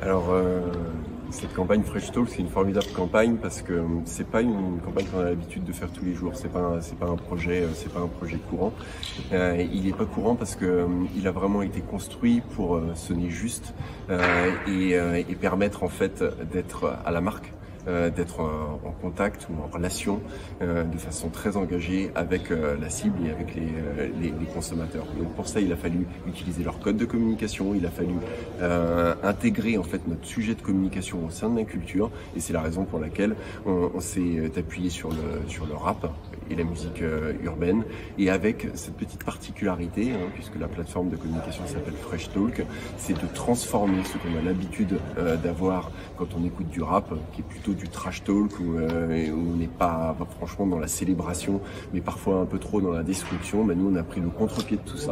Alors, cette campagne Fresh Talk, c'est une formidable campagne parce que c'est pas une campagne qu'on a l'habitude de faire tous les jours. C'est pas un projet courant. Il est pas courant parce que il a vraiment été construit pour sonner juste et permettre en fait d'être à la marque. D'être en contact ou en relation de façon très engagée avec la cible et avec les consommateurs. Donc pour ça, il a fallu utiliser leur code de communication, il a fallu intégrer en fait notre sujet de communication au sein de la culture, et c'est la raison pour laquelle on s'est appuyé sur le rap et la musique urbaine, et avec cette petite particularité, puisque la plateforme de communication s'appelle Fresh Talk, c'est de transformer ce qu'on a l'habitude d'avoir quand on écoute du rap, qui est plutôt du trash talk où on n'est pas franchement dans la célébration, mais parfois un peu trop dans la destruction. Nous, on a pris le contre-pied de tout ça.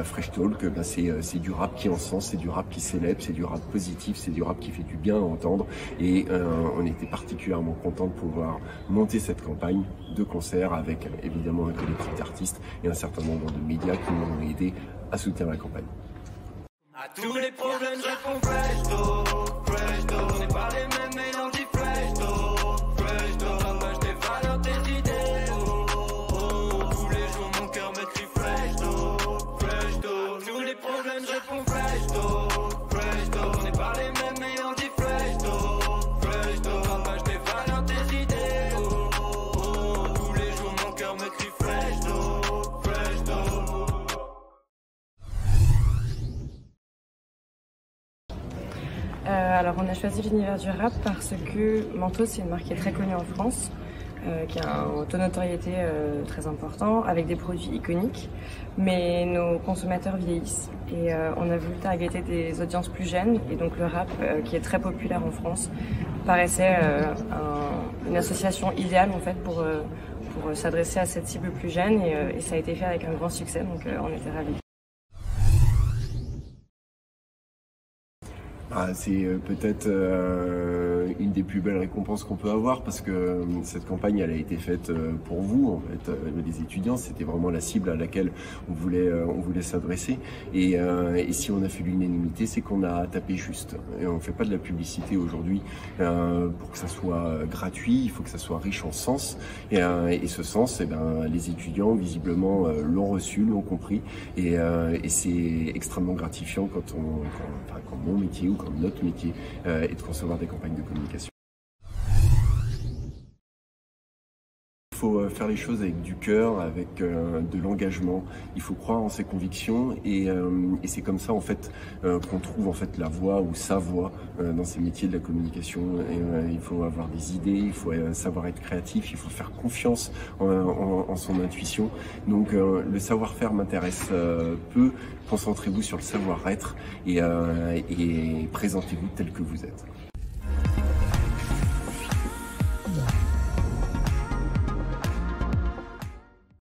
Fresh Talk, c'est du rap qui encense, c'est du rap qui célèbre, c'est du rap positif, c'est du rap qui fait du bien à entendre. Et on était particulièrement content de pouvoir monter cette campagne de concert avec évidemment un collectif d'artistes et un certain nombre de médias qui nous ont aidés à soutenir la campagne. À tous les problèmes, je réponds Fresh Talk, Fresh Talk. On n'est pas les mêmes, mais on dit Fresh Talk, Fresh Talk. Partage tes valeurs, tes idées. Tous les jours, mon cœur me crie Fresh Talk, Fresh Talk. À tous les problèmes, je réponds Fresh Talk, Fresh Talk. On n'est pas les mêmes, mais on dit Fresh Talk, Fresh Talk. Partage tes valeurs, tes idées. Tous les jours, mon cœur me crie Fresh Talk, Fresh Talk. Alors on a choisi l'univers du rap parce que Mentos, c'est une marque qui est très connue en France, qui a un taux de notoriété très important, avec des produits iconiques, mais nos consommateurs vieillissent et on a voulu targeter des audiences plus jeunes, et donc le rap, qui est très populaire en France, paraissait une association idéale en fait pour s'adresser à cette cible plus jeune, et ça a été fait avec un grand succès, donc on était ravis. C'est peut-être une des plus belles récompenses qu'on peut avoir, parce que cette campagne, elle a été faite pour vous, en fait, les étudiants. C'était vraiment la cible à laquelle on voulait s'adresser. Et si on a fait l'unanimité, c'est qu'on a tapé juste. Et on fait pas de la publicité aujourd'hui pour que ça soit gratuit. Il faut que ça soit riche en sens. Et ce sens, les étudiants visiblement l'ont reçu, l'ont compris. Et c'est extrêmement gratifiant quand mon métier ou quand notre métier est de concevoir des campagnes de communication. Il faut faire les choses avec du cœur, avec de l'engagement. Il faut croire en ses convictions, et c'est comme ça en fait qu'on trouve en fait la voie ou sa voie dans ces métiers de la communication. Il faut avoir des idées, il faut savoir être créatif, il faut faire confiance en son intuition. Donc le savoir-faire m'intéresse peu. Concentrez-vous sur le savoir-être et présentez-vous tel que vous êtes.